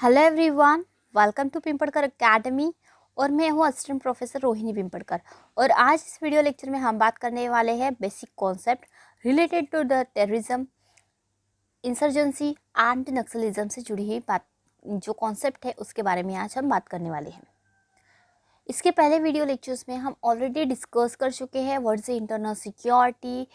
Hello everyone, welcome to Pimpadkar academy. और मैं हूँ असिस्टेंट प्रोफेसर रोहिणी पिंपड़कर। और आज इस वीडियो लेक्चर में हम बात करने वाले हैं basic concept related to the terrorism, insurgency and naxalism से जुड़ी हुई बात, जो कॉन्सेप्ट है उसके बारे में आज हम बात करने वाले हैं। इसके पहले वीडियो लेक्चर्स में हम ऑलरेडी डिस्कस कर चुके हैं व्हाट इज इंटरनल सिक्योरिटी,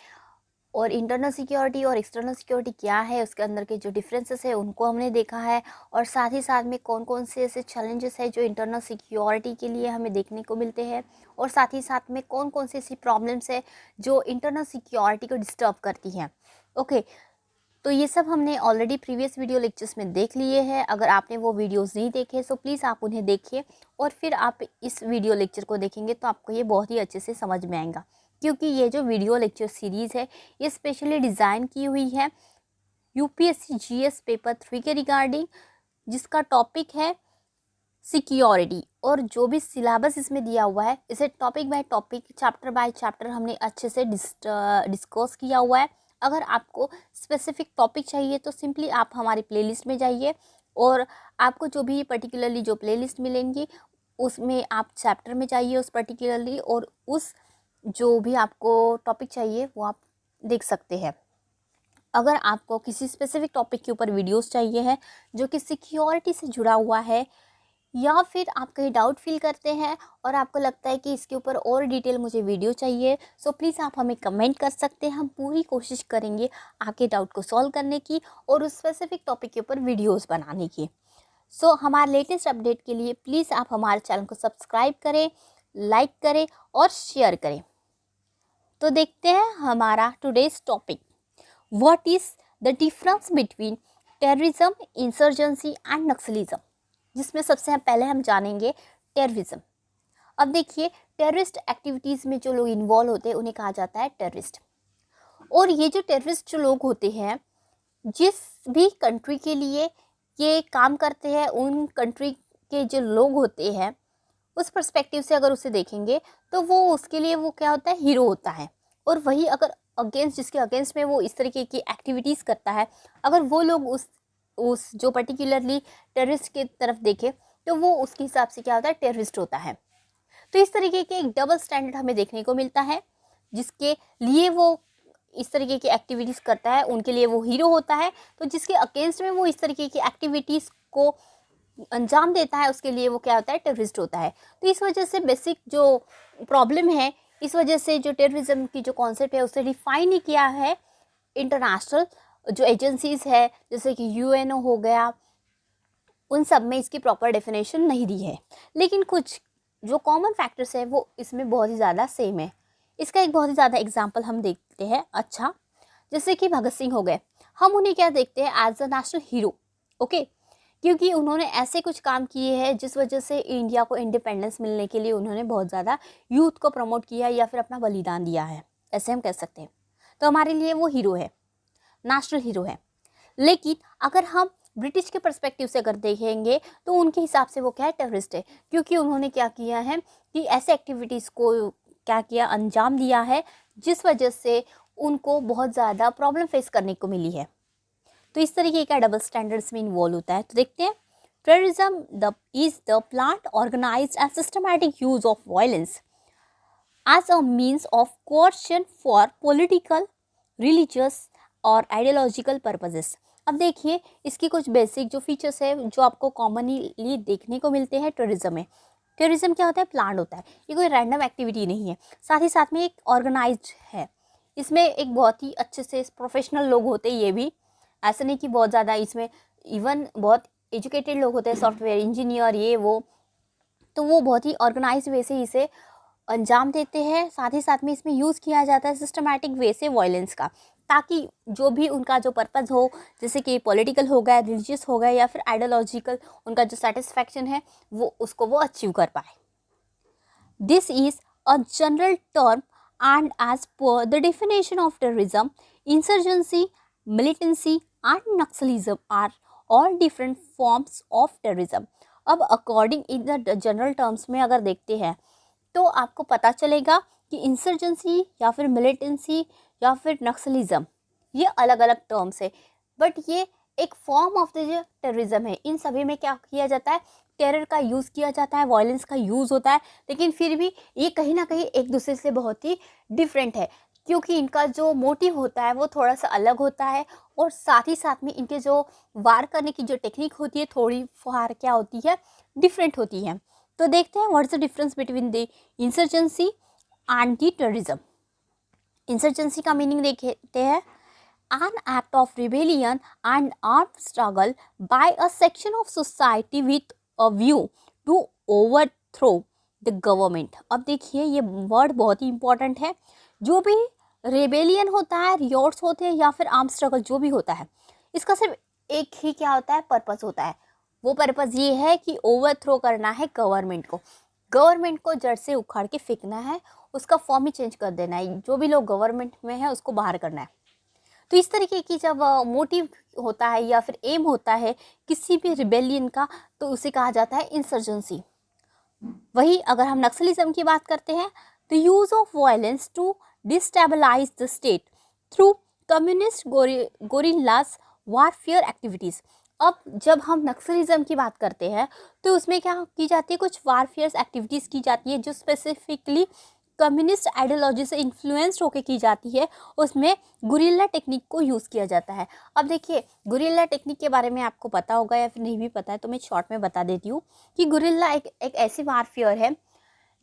और इंटरनल सिक्योरिटी और एक्सटर्नल सिक्योरिटी क्या है, उसके अंदर के जो डिफरेंसेस है उनको हमने देखा है। और साथ ही साथ में कौन कौन से ऐसे चैलेंजेस है जो इंटरनल सिक्योरिटी के लिए हमें देखने को मिलते हैं, और साथ ही साथ में कौन कौन सी ऐसी प्रॉब्लम्स है जो इंटरनल सिक्योरिटी को डिस्टर्ब करती हैं। ओके, तो ये सब हमने ऑलरेडी प्रीवियस वीडियो लेक्चर्स में देख लिए हैं। अगर आपने वो वीडियोस नहीं देखे तो प्लीज़ आप उन्हें देखिए और फिर आप इस वीडियो लेक्चर को देखेंगे तो आपको ये बहुत ही अच्छे से समझ में आएगा, क्योंकि ये जो वीडियो लेक्चर सीरीज़ है ये स्पेशली डिज़ाइन की हुई है यूपीएससी जीएस पेपर 3 के रिगार्डिंग, जिसका टॉपिक है सिक्योरिटी। और जो भी सिलेबस इसमें दिया हुआ है इसे topic by topic, chapter by chapter हमने अच्छे से डिस्कस किया हुआ है। अगर आपको स्पेसिफिक टॉपिक चाहिए तो सिंपली आप हमारी प्लेलिस्ट में जाइए और आपको जो भी पर्टिकुलरली जो प्लेलिस्ट मिलेंगी उसमें आप चैप्टर में जाइए उस पर्टिकुलरली, और उस जो भी आपको टॉपिक चाहिए वो आप देख सकते हैं। अगर आपको किसी स्पेसिफिक टॉपिक के ऊपर वीडियोस चाहिए है जो कि सिक्योरिटी से जुड़ा हुआ है, या फिर आप कहीं डाउट फील करते हैं और आपको लगता है कि इसके ऊपर और डिटेल मुझे वीडियो चाहिए, सो प्लीज़ आप हमें कमेंट कर सकते हैं। हम पूरी कोशिश करेंगे आपके डाउट को सॉल्व करने की और उस स्पेसिफिक टॉपिक के ऊपर वीडियोस बनाने की। सो हमारे लेटेस्ट अपडेट के लिए प्लीज़ आप हमारे चैनल को सब्सक्राइब करें, लाइक करें और शेयर करें। तो देखते हैं हमारा today's topic, what is the difference between terrorism, insurgency and Naxalism, जिसमें सबसे पहले हम जानेंगे टेररिज्म। अब देखिए, टेररिस्ट एक्टिविटीज़ में जो लोग इन्वॉल्व होते हैं उन्हें कहा जाता है टेररिस्ट। और ये जो टेररिस्ट जो लोग होते हैं, जिस भी कंट्री के लिए ये काम करते हैं, उन कंट्री के जो लोग होते हैं उस पर्सपेक्टिव से अगर उसे देखेंगे तो वो उसके लिए वो क्या होता है, हीरो होता है। और वही अगर अगेंस्ट, जिसके अगेंस्ट में वो इस तरीके की एक्टिविटीज़ करता है, अगर वो लोग उस जो पर्टिकुलरली टेररिस्ट की तरफ देखे तो वो उसके हिसाब से क्या होता है, टेररिस्ट होता है। तो इस तरीके के एक डबल स्टैंडर्ड हमें देखने को मिलता है, जिसके लिए वो इस तरीके की एक्टिविटीज़ करता है उनके लिए वो हीरो होता है, तो जिसके अगेंस्ट में वो इस तरीके की एक्टिविटीज़ को अंजाम देता है उसके लिए वो क्या होता है, टेररिस्ट होता है। तो इस वजह से बेसिक जो प्रॉब्लम है, इस वजह से जो टेररिज्म की जो कॉन्सेप्ट है उसे डिफाइन ही किया है इंटरनेशनल जो एजेंसीज है, जैसे कि यूएनओ हो गया, उन सब में इसकी प्रॉपर डेफिनेशन नहीं दी है। लेकिन कुछ जो कॉमन फैक्टर्स है वो इसमें बहुत ही ज़्यादा सेम है। इसका एक बहुत ही ज़्यादा एग्जांपल हम देखते हैं। अच्छा, जैसे कि भगत सिंह हो गए, हम उन्हें क्या देखते हैं, as a national hero. Okay, क्योंकि उन्होंने ऐसे कुछ काम किए हैं जिस वजह से इंडिया को इंडिपेंडेंस मिलने के लिए उन्होंने बहुत ज़्यादा यूथ को प्रमोट किया या फिर अपना बलिदान दिया है, ऐसे हम कह सकते हैं। तो हमारे लिए वो हीरो है, नेशनल हीरो है। लेकिन अगर हम ब्रिटिश के पर्सपेक्टिव से अगर देखेंगे तो उनके हिसाब से वो क्या है, टेररिस्ट है, क्योंकि उन्होंने क्या किया है कि ऐसे एक्टिविटीज़ को क्या किया, अंजाम दिया है जिस वजह से उनको बहुत ज़्यादा प्रॉब्लम फेस करने को मिली है। तो इस तरीके का डबल स्टैंडर्ड्स में इन्वॉल्व होता है। तो देखते हैं, terrorism is the planned organised and systematic use of violence as a means of coercion for political, religious और आइडियोलॉजिकल पर्पजेस। अब देखिए, इसकी कुछ बेसिक जो फीचर्स है जो आपको कॉमनली देखने को मिलते हैं टेररिज्म में। टेररिज्म क्या होता है, प्लान होता है, ये कोई रैंडम एक्टिविटी नहीं है, साथ ही साथ में एक ऑर्गेनाइज्ड है। इसमें एक बहुत ही अच्छे से प्रोफेशनल लोग होते हैं, ये भी ऐसा नहीं कि बहुत ज़्यादा, इसमें इवन बहुत एजुकेटेड लोग होते हैं, सॉफ्टवेयर इंजीनियर ये वो, तो वो बहुत ही ऑर्गेनाइज्ड वे से इसे अंजाम देते हैं। साथ ही साथ में इसमें यूज़ किया जाता है सिस्टमैटिक वे से वायलेंस का, ताकि जो भी उनका जो पर्पज़ हो, जैसे कि पॉलिटिकल हो गया, रिलीजियस हो गया या फिर आइडियोलॉजिकल, उनका जो सेटिस्फैक्शन है वो उसको वो अचीव कर पाए। This is a general term and as per the definition of terrorism, insurgency, militancy and naxalism are all different forms of terrorism. अब according in the general terms में अगर देखते हैं तो आपको पता चलेगा कि इंसर्जेंसी या फिर मिलिटेंसी या फिर नक्सलिज्म, ये अलग अलग टर्म्स है, बट ये एक फॉर्म ऑफ द टेररिज्म है। इन सभी में क्या किया जाता है, टेरर का यूज़ किया जाता है, वायलेंस का यूज़ होता है, लेकिन फिर भी ये कहीं ना कहीं एक दूसरे से बहुत ही डिफरेंट है, क्योंकि इनका जो मोटिव होता है वो थोड़ा सा अलग होता है, और साथ ही साथ में इनके जो वार करने की जो टेक्निक होती है थोड़ी फार क्या होती है, डिफरेंट होती है। तो देखते हैं what's the difference between the insurgency and the terrorism. Insurgency का मीनिंग देखते हैं, an act of rebellion and armed struggle by a section of society with a view to overthrow the government। अब देखिए ये वर्ड बहुत ही important है। जो भी रेबेलियन होता है, रियोट्स होते हैं या फिर आर्म स्ट्रगल जो भी होता है, इसका सिर्फ एक ही क्या होता है, पर्पस होता है। वो पर्पस ये है कि ओवरथ्रो करना है गवर्नमेंट को, गवर्नमेंट को जड़ से उखाड़ के फेंकना है, उसका फॉर्म ही चेंज कर देना है, जो भी लोग गवर्नमेंट में है उसको बाहर करना है। तो इस तरीके की जब मोटिव होता है या फिर एम होता है किसी भी रिबेलियन का, तो उसे कहा जाता है इंसर्जेंसी। वही अगर हम नक्सलिज्म की बात करते हैं, the use of violence to destabilise the state through communist guerrillas warfare activities. अब जब हम नक्सलिज्म की बात करते हैं तो उसमें क्या की जाती है, कुछ वारफेयर एक्टिविटीज़ की जाती है जो स्पेसिफिकली कम्युनिस्ट आइडियोलॉजी से इन्फ्लुएंस्ड होकर की जाती है। उसमें गुरिल्ला टेक्निक को यूज़ किया जाता है। अब देखिए गुरिल्ला टेक्निक के बारे में आपको पता होगा या फिर नहीं भी पता है तो मैं शॉर्ट में बता देती हूँ कि गुरिल्ला एक ऐसी वारफेयर है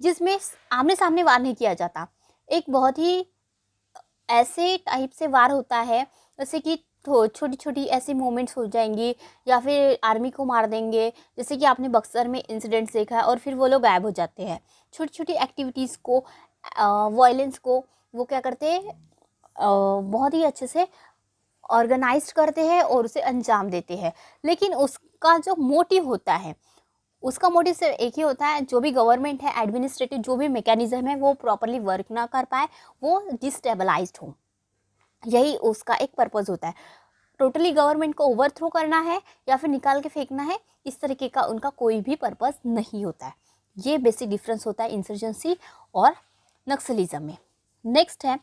जिसमें आमने सामने वार नहीं किया जाता। एक बहुत ही ऐसे टाइप से वार होता है जैसे कि छोटी छोटी ऐसी मोमेंट्स हो जाएंगी या फिर आर्मी को मार देंगे, जैसे कि आपने बक्सर में इंसिडेंट्स देखा है, और फिर वो लोग गायब हो जाते हैं। छोटी छोटी एक्टिविटीज़ को, वायलेंस को वो क्या करते हैं, बहुत ही अच्छे से ऑर्गेनाइज करते हैं और उसे अंजाम देते हैं। लेकिन उसका जो मोटिव होता है, उसका मोटिव सिर्फ एक ही होता है, जो भी गवर्नमेंट है, एडमिनिस्ट्रेटिव जो भी मैकेनिज्म है वो प्रॉपरली वर्क ना कर पाए, वो डिस्टेबलाइज्ड हो। यही उसका एक पर्पस होता है। टोटली गवर्नमेंट को ओवरथ्रो करना है या फिर निकाल के फेंकना है, इस तरीके का उनका कोई भी पर्पस नहीं होता है। ये बेसिक डिफरेंस होता है इंसर्जेंसी और नक्सलिज्म में। नेक्स्ट है,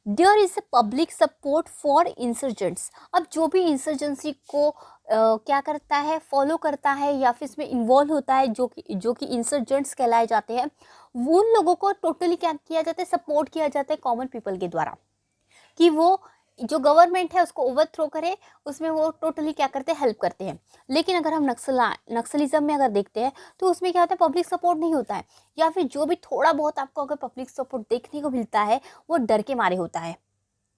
there is a public support for insurgents. अब जो भी इंसर्जेंसी को क्या करता है, फॉलो करता है या फिर इसमें इन्वॉल्व होता है, जो कि इंसर्जेंट्स कहलाए जाते हैं, वो उन लोगों को टोटली क्या किया जाता है, सपोर्ट किया जाता है कॉमन पीपल के द्वारा, कि वो जो गवर्नमेंट है उसको ओवरथ्रो करे, उसमें वो टोटली क्या करते हैं, हेल्प करते हैं। लेकिन अगर हम नक्सलिज्म में अगर देखते हैं तो उसमें क्या होता है, पब्लिक सपोर्ट नहीं होता है, या फिर जो भी थोड़ा बहुत आपको अगर पब्लिक सपोर्ट देखने को मिलता है वो डर के मारे होता है,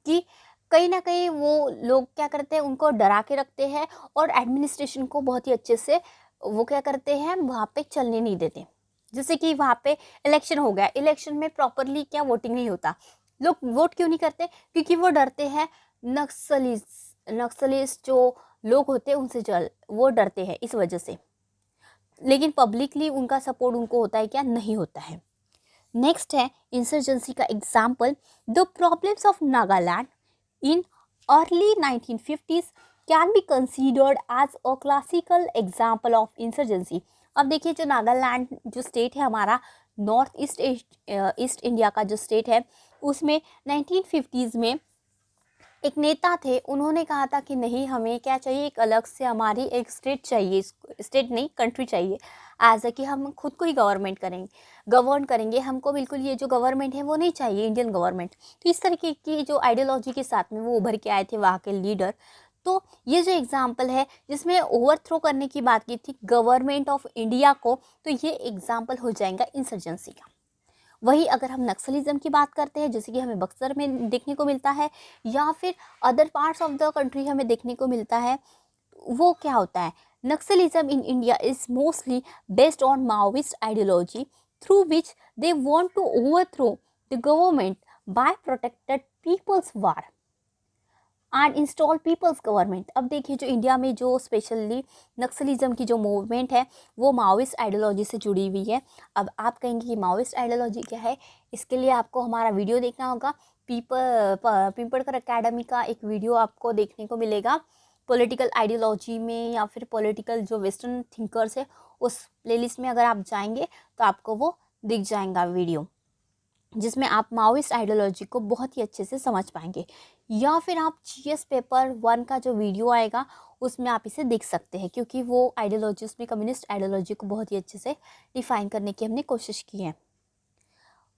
कि कहीं ना कहीं वो लोग क्या करते हैं, उनको डरा के रखते हैं और एडमिनिस्ट्रेशन को बहुत ही अच्छे से वो क्या करते हैं, वहाँ पे चलने नहीं देते। जैसे कि वहाँ पे इलेक्शन हो गया, इलेक्शन में प्रॉपरली क्या वोटिंग नहीं होता। लोग वोट क्यों नहीं करते, क्योंकि वो डरते हैं नक्सलिस्ट जो लोग होते हैं उनसे, वो डरते हैं इस वजह से। लेकिन पब्लिकली उनका सपोर्ट उनको होता है क्या, नहीं होता है। नेक्स्ट है इंसर्जेंसी का example, the problems of Nagaland in early 1950s can be considered as a classical example of insurgency. अब देखिए जो नागालैंड जो स्टेट है हमारा, नॉर्थ ईस्ट इंडिया का जो स्टेट है, उसमें 1950s में एक नेता थे, उन्होंने कहा था कि नहीं हमें क्या चाहिए, एक अलग से हमारी एक स्टेट चाहिए, स्टेट नहीं कंट्री चाहिए, एज कि हम खुद को ही गवर्न करेंगे, हमको बिल्कुल ये जो गवर्नमेंट है वो नहीं चाहिए, इंडियन गवर्नमेंट। तो इस तरीके की जो आइडियोलॉजी के साथ में वो उभर के आए थे वहाँ के लीडर। तो ये जो एग्जाम्पल है जिसमें ओवरथ्रो करने की बात की थी गवर्नमेंट ऑफ इंडिया को, तो ये एग्जाम्पल हो जाएगा इंसर्जेंसी का। वही अगर हम नक्सलिज्म की बात करते हैं, जैसे कि हमें बक्सर में देखने को मिलता है या फिर other parts of the country हमें देखने को मिलता है, वो क्या होता है, naxalism in India is mostly based on Maoist ideology through which they want to overthrow the government by protected people's war and install people's government. अब देखिए जो इंडिया में जो स्पेशली नक्सलिज्म की जो मूवमेंट है वो माओइस्ट आइडियोलॉजी से जुड़ी हुई है। अब आप कहेंगे कि माओइस्ट आइडियोलॉजी क्या है, इसके लिए आपको हमारा वीडियो देखना होगा। पिंपड़कर एकेडमी का एक वीडियो आपको देखने को मिलेगा पॉलिटिकल आइडियोलॉजी में, या फिर पॉलिटिकल जो वेस्टर्न थिंकर्स है उस प्लेलिस्ट में अगर आप जाएंगे तो आपको वो दिख जाएगा वीडियो, जिसमें आप माओइस्ट आइडियोलॉजी को बहुत ही अच्छे से समझ पाएंगे। या फिर आप GS पेपर 1 का जो वीडियो आएगा उसमें आप इसे देख सकते हैं, क्योंकि वो आइडियोलॉजी उसमें कम्युनिस्ट आइडियोलॉजी को बहुत ही अच्छे से डिफाइन करने की हमने कोशिश की है।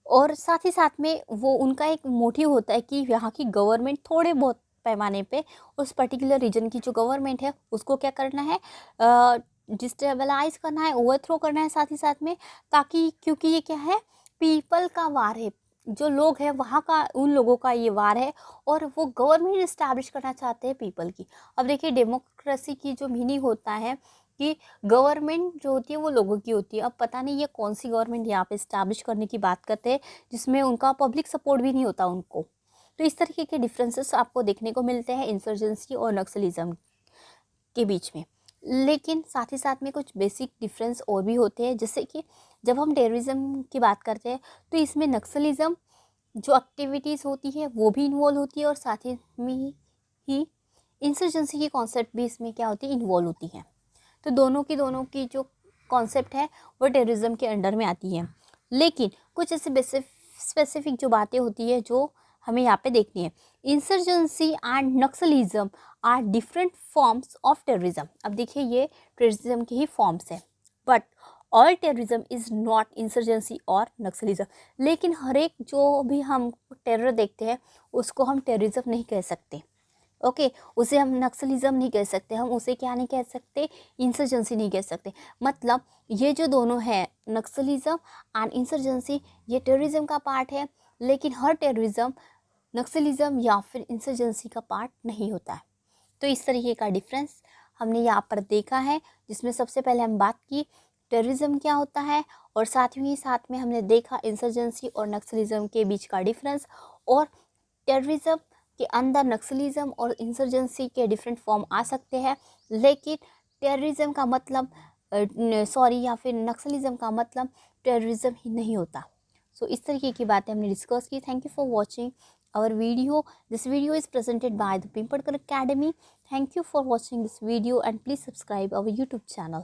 और साथ ही साथ में वो उनका एक मोटिव होता है कि यहाँ की गवर्नमेंट थोड़े बहुत पैमाने पे उस पर्टिकुलर रीजन की जो गवर्नमेंट है उसको क्या करना है, डिस्टेबलाइज करना है, ओवरथ्रो करना है साथ ही साथ में, ताकि क्योंकि ये क्या है, पीपल का वार है, जो लोग हैं वहाँ का, उन लोगों का ये वार है, और वो गवर्नमेंट इस्टेब्लिश करना चाहते हैं पीपल की। अब देखिए डेमोक्रेसी की जो मीनिंग होता है कि गवर्नमेंट जो होती है वो लोगों की होती है। अब पता नहीं ये कौन सी गवर्नमेंट यहाँ पे इस्टेब्लिश करने की बात करते हैं जिसमें उनका पब्लिक सपोर्ट भी नहीं होता उनको। तो इस तरीके के डिफरेंसेस आपको देखने को मिलते हैं इंसर्जेंसी और नक्सलिज्म के बीच में। लेकिन साथ ही साथ में कुछ बेसिक डिफरेंस और भी होते हैं, जैसे कि जब हम टेररिज्म की बात करते हैं तो इसमें नक्सलिज्म जो एक्टिविटीज़ होती है वो भी इन्वॉल्व होती है, और साथ ही में ही इंसर्जेंसी की कॉन्सेप्ट भी इसमें क्या होती है, इन्वॉल्व होती है। तो दोनों की जो कॉन्सेप्ट है वो टेररिज्म के अंडर में आती है। लेकिन कुछ ऐसे स्पेसिफिक जो बातें होती है जो हमें यहाँ पे देखनी है। Insurgency and naxalism are different forms of terrorism. अब देखिए ये टेररिज्म के ही फॉर्म्स है, but all terrorism is not insurgency और नक्सलिज्म। लेकिन हर एक जो भी हम टेरर देखते हैं उसको हम टेररिज्म नहीं कह सकते। ओके, उसे हम नक्सलिज्म नहीं कह सकते, हम उसे क्या नहीं कह सकते, इंसर्जेंसी नहीं कह सकते। मतलब ये जो दोनों है नक्सलिज्म एंड इंसर्जेंसी, ये टेररिज्म का पार्ट है, लेकिन हर टेररिज्म नक्सलिज्म या फिर इंसर्जेंसी का पार्ट नहीं होता है। तो इस तरीके का डिफरेंस हमने यहाँ पर देखा है, जिसमें सबसे पहले हम बात की टेररिज्म क्या होता है, और साथ में हमने देखा इंसर्जेंसी और नक्सलिज्म के बीच का डिफरेंस, और टेररिज्म के अंदर नक्सलिज्म और इंसर्जेंसी के डिफरेंट फॉर्म आ सकते हैं, लेकिन टेररिज्म का मतलब या फिर नक्सलिज्म का मतलब टेररिज्म ही नहीं होता। सो इस तरीके की बातें हमने डिस्कस की। Thank you for watching our video. This video is presented by the Pimpadkar academy. Thank you for watching this video and please subscribe our YouTube channel.